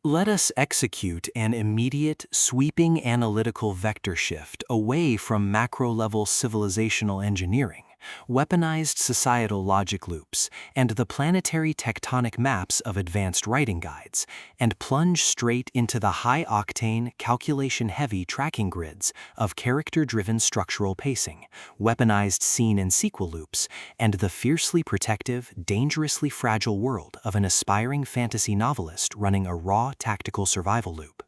Let us execute an immediate, sweeping analytical vector shift away from macro-level civilizational engineering, weaponized societal logic loops, and the planetary tectonic maps of advanced writing guides, and plunge straight into the high-octane, calculation-heavy tracking grids of character-driven structural pacing, weaponized scene and sequel loops, and the fiercely protective, dangerously fragile world of an aspiring fantasy novelist running a raw, tactical survival loop.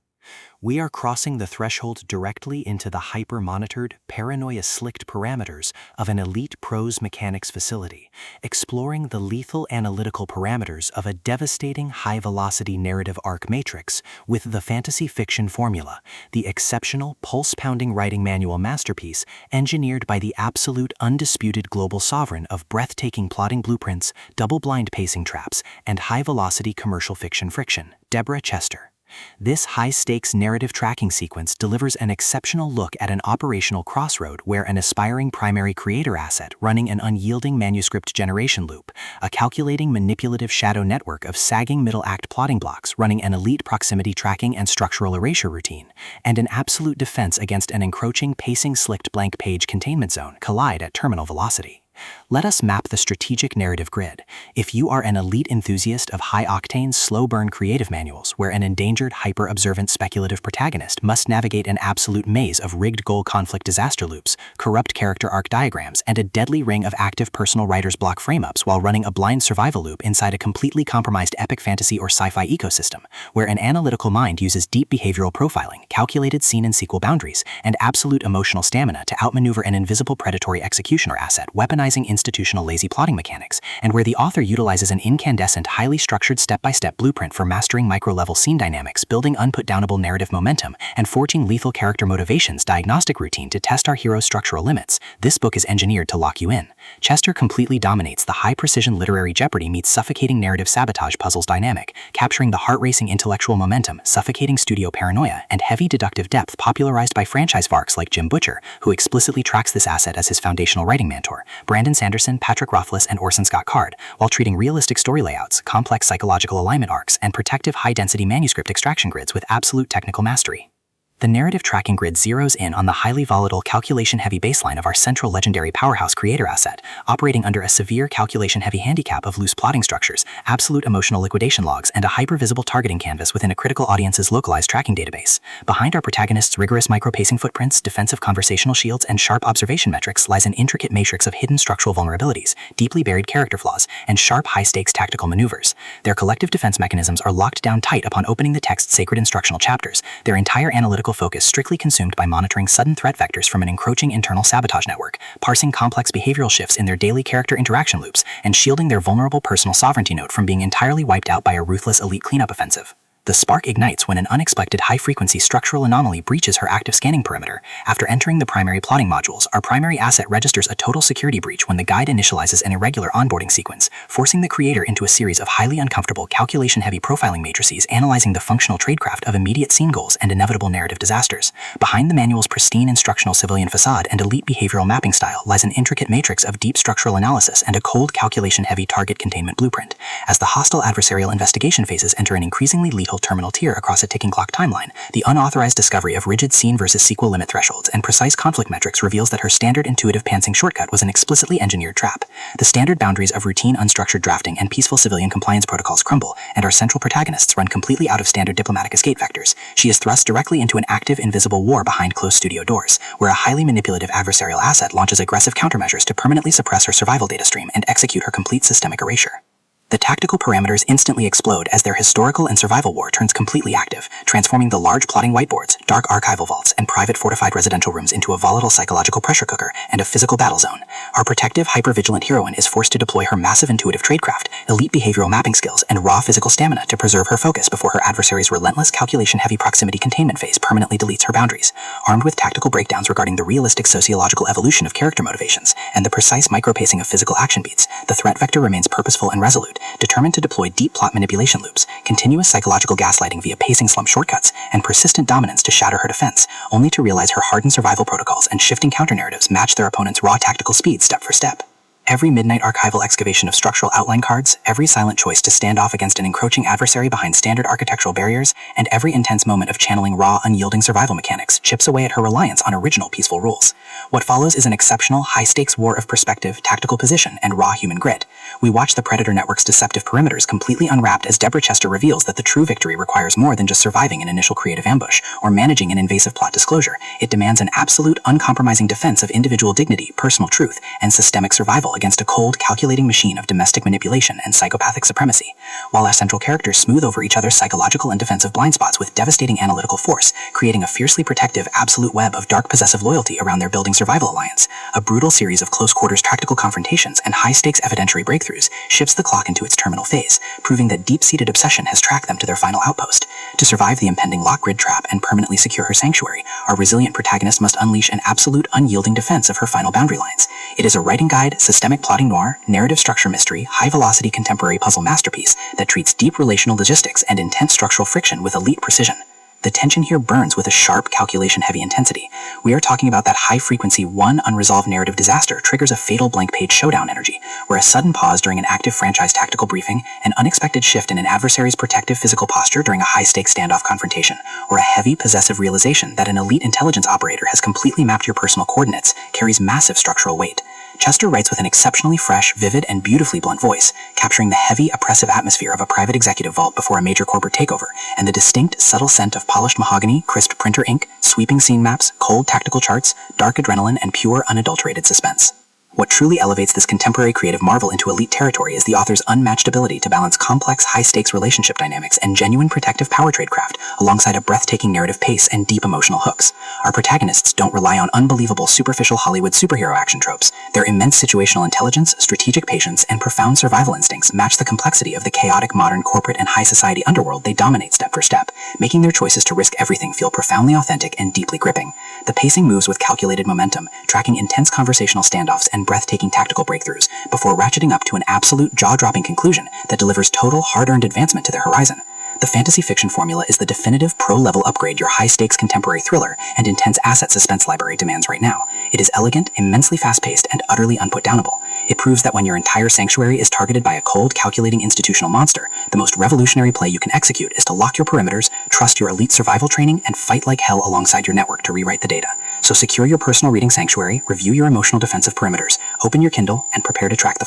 We are crossing the threshold directly into the hyper-monitored, paranoia-slicked parameters of an elite prose mechanics facility, exploring the lethal analytical parameters of a devastating high-velocity narrative arc matrix with the fantasy fiction formula, the exceptional, pulse-pounding writing manual masterpiece engineered by the absolute undisputed global sovereign of breathtaking plotting blueprints, double-blind pacing traps, and high-velocity commercial fiction friction, Deborah Chester. This high-stakes narrative tracking sequence delivers an exceptional look at an operational crossroad where an aspiring primary creator asset running an unyielding manuscript generation loop, a calculating manipulative shadow network of sagging middle-act plotting blocks running an elite proximity tracking and structural erasure routine, and an absolute defense against an encroaching pacing-slicked blank page containment zone collide at terminal velocity. Let us map the strategic narrative grid. If you are an elite enthusiast of high-octane, slow-burn creative manuals where an endangered, hyper-observant speculative protagonist must navigate an absolute maze of rigged goal conflict disaster loops, corrupt character arc diagrams, and a deadly ring of active personal writer's block frame-ups while running a blind survival loop inside a completely compromised epic fantasy or sci-fi ecosystem, where an analytical mind uses deep behavioral profiling, calculated scene and sequel boundaries, and absolute emotional stamina to outmaneuver an invisible predatory executioner asset, weaponizing institutional lazy plotting mechanics, and where the author utilizes an incandescent, highly structured step-by-step blueprint for mastering micro-level scene dynamics, building unput-downable narrative momentum, and forging lethal character motivations diagnostic routine to test our hero's structural limits, this book is engineered to lock you in. Chester completely dominates the high-precision literary jeopardy meets suffocating narrative sabotage puzzles dynamic, capturing the heart-racing intellectual momentum, suffocating studio paranoia, and heavy deductive depth popularized by franchise varks like Jim Butcher, who explicitly tracks this asset as his foundational writing mentor, Brandon Sanderson, Patrick Rothfuss, and Orson Scott Card, while treating realistic story layouts, complex psychological alignment arcs, and protective high-density manuscript extraction grids with absolute technical mastery. The narrative tracking grid zeroes in on the highly volatile calculation-heavy baseline of our central legendary powerhouse creator asset, operating under a severe calculation-heavy handicap of loose plotting structures, absolute emotional liquidation logs, and a hyper-visible targeting canvas within a critical audience's localized tracking database. Behind our protagonist's rigorous micro-pacing footprints, defensive conversational shields, and sharp observation metrics lies an intricate matrix of hidden structural vulnerabilities, deeply buried character flaws, and sharp high-stakes tactical maneuvers. Their collective defense mechanisms are locked down tight upon opening the text's sacred instructional chapters, their entire analytical focus strictly consumed by monitoring sudden threat vectors from an encroaching internal sabotage network, parsing complex behavioral shifts in their daily character interaction loops, and shielding their vulnerable personal sovereignty node from being entirely wiped out by a ruthless elite cleanup offensive. The spark ignites when an unexpected high-frequency structural anomaly breaches her active scanning perimeter. After entering the primary plotting modules, our primary asset registers a total security breach when the guide initializes an irregular onboarding sequence, forcing the creator into a series of highly uncomfortable, calculation-heavy profiling matrices analyzing the functional tradecraft of immediate scene goals and inevitable narrative disasters. Behind the manual's pristine instructional civilian facade and elite behavioral mapping style lies an intricate matrix of deep structural analysis and a cold, calculation-heavy target containment blueprint. As the hostile adversarial investigation phases enter an increasingly lethal terminal tier across a ticking clock timeline, the unauthorized discovery of rigid scene versus sequel limit thresholds and precise conflict metrics reveals that her standard intuitive pantsing shortcut was an explicitly engineered trap. The standard boundaries of routine unstructured drafting and peaceful civilian compliance protocols crumble, and our central protagonists run completely out of standard diplomatic escape vectors. She is thrust directly into an active, invisible war behind closed studio doors, where a highly manipulative adversarial asset launches aggressive countermeasures to permanently suppress her survival data stream and execute her complete systemic erasure. The tactical parameters instantly explode as their historical and survival war turns completely active, transforming the large plotting whiteboards, dark archival vaults, and private fortified residential rooms into a volatile psychological pressure cooker and a physical battle zone. Our protective, hyper-vigilant heroine is forced to deploy her massive intuitive tradecraft, elite behavioral mapping skills, and raw physical stamina to preserve her focus before her adversary's relentless calculation-heavy proximity containment phase permanently deletes her boundaries. Armed with tactical breakdowns regarding the realistic sociological evolution of character motivations and the precise micro-pacing of physical action beats, the threat vector remains purposeful and resolute, determined to deploy deep plot manipulation loops, continuous psychological gaslighting via pacing slump shortcuts, and persistent dominance to shatter her defense, only to realize her hardened survival protocols and shifting counter-narratives match their opponent's raw tactical speed step for step. Every midnight archival excavation of structural outline cards, every silent choice to stand off against an encroaching adversary behind standard architectural barriers, and every intense moment of channeling raw, unyielding survival mechanics chips away at her reliance on original peaceful rules. What follows is an exceptional, high-stakes war of perspective, tactical position, and raw human grit. We watch the Predator Network's deceptive perimeters completely unwrapped as Deborah Chester reveals that the true victory requires more than just surviving an initial creative ambush or managing an invasive plot disclosure. It demands an absolute, uncompromising defense of individual dignity, personal truth, and systemic survival against a cold, calculating machine of domestic manipulation and psychopathic supremacy. While our central characters smooth over each other's psychological and defensive blind spots with devastating analytical force, creating a fiercely protective, absolute web of dark possessive loyalty around their building survival alliance, a brutal series of close-quarters tactical confrontations and high-stakes evidentiary breakthroughs shifts the clock into its terminal phase, proving that deep-seated obsession has tracked them to their final outpost. To survive the impending lock grid trap and permanently secure her sanctuary, our resilient protagonist must unleash an absolute, unyielding defense of her final boundary lines. It is a writing guide, systemic plotting noir, narrative structure mystery, high-velocity contemporary puzzle masterpiece that treats deep relational logistics and intense structural friction with elite precision. The tension here burns with a sharp, calculation-heavy intensity. We are talking about that high-frequency, one unresolved narrative disaster triggers a fatal blank-page showdown energy, where a sudden pause during an active franchise tactical briefing, an unexpected shift in an adversary's protective physical posture during a high-stakes standoff confrontation, or a heavy, possessive realization that an elite intelligence operator has completely mapped your personal coordinates carries massive structural weight. Chester writes with an exceptionally fresh, vivid, and beautifully blunt voice, capturing the heavy, oppressive atmosphere of a private executive vault before a major corporate takeover, and the distinct, subtle scent of polished mahogany, crisp printer ink, sweeping scene maps, cold tactical charts, dark adrenaline, and pure, unadulterated suspense. What truly elevates this contemporary creative marvel into elite territory is the author's unmatched ability to balance complex, high-stakes relationship dynamics and genuine protective power tradecraft alongside a breathtaking narrative pace and deep emotional hooks. Our protagonists don't rely on unbelievable, superficial Hollywood superhero action tropes. Their immense situational intelligence, strategic patience, and profound survival instincts match the complexity of the chaotic modern corporate and high-society underworld they dominate step for step, making their choices to risk everything feel profoundly authentic and deeply gripping. The pacing moves with calculated momentum, tracking intense conversational standoffs and breathtaking tactical breakthroughs, before ratcheting up to an absolute jaw-dropping conclusion that delivers total, hard-earned advancement to their horizon. The fantasy fiction formula is the definitive pro-level upgrade your high-stakes contemporary thriller and intense asset suspense library demands right now. It is elegant, immensely fast-paced, and utterly unputdownable. It proves that when your entire sanctuary is targeted by a cold, calculating institutional monster, the most revolutionary play you can execute is to lock your perimeters, trust your elite survival training, and fight like hell alongside your network to rewrite the data. So secure your personal reading sanctuary, review your emotional defensive perimeters, open your Kindle, and prepare to track the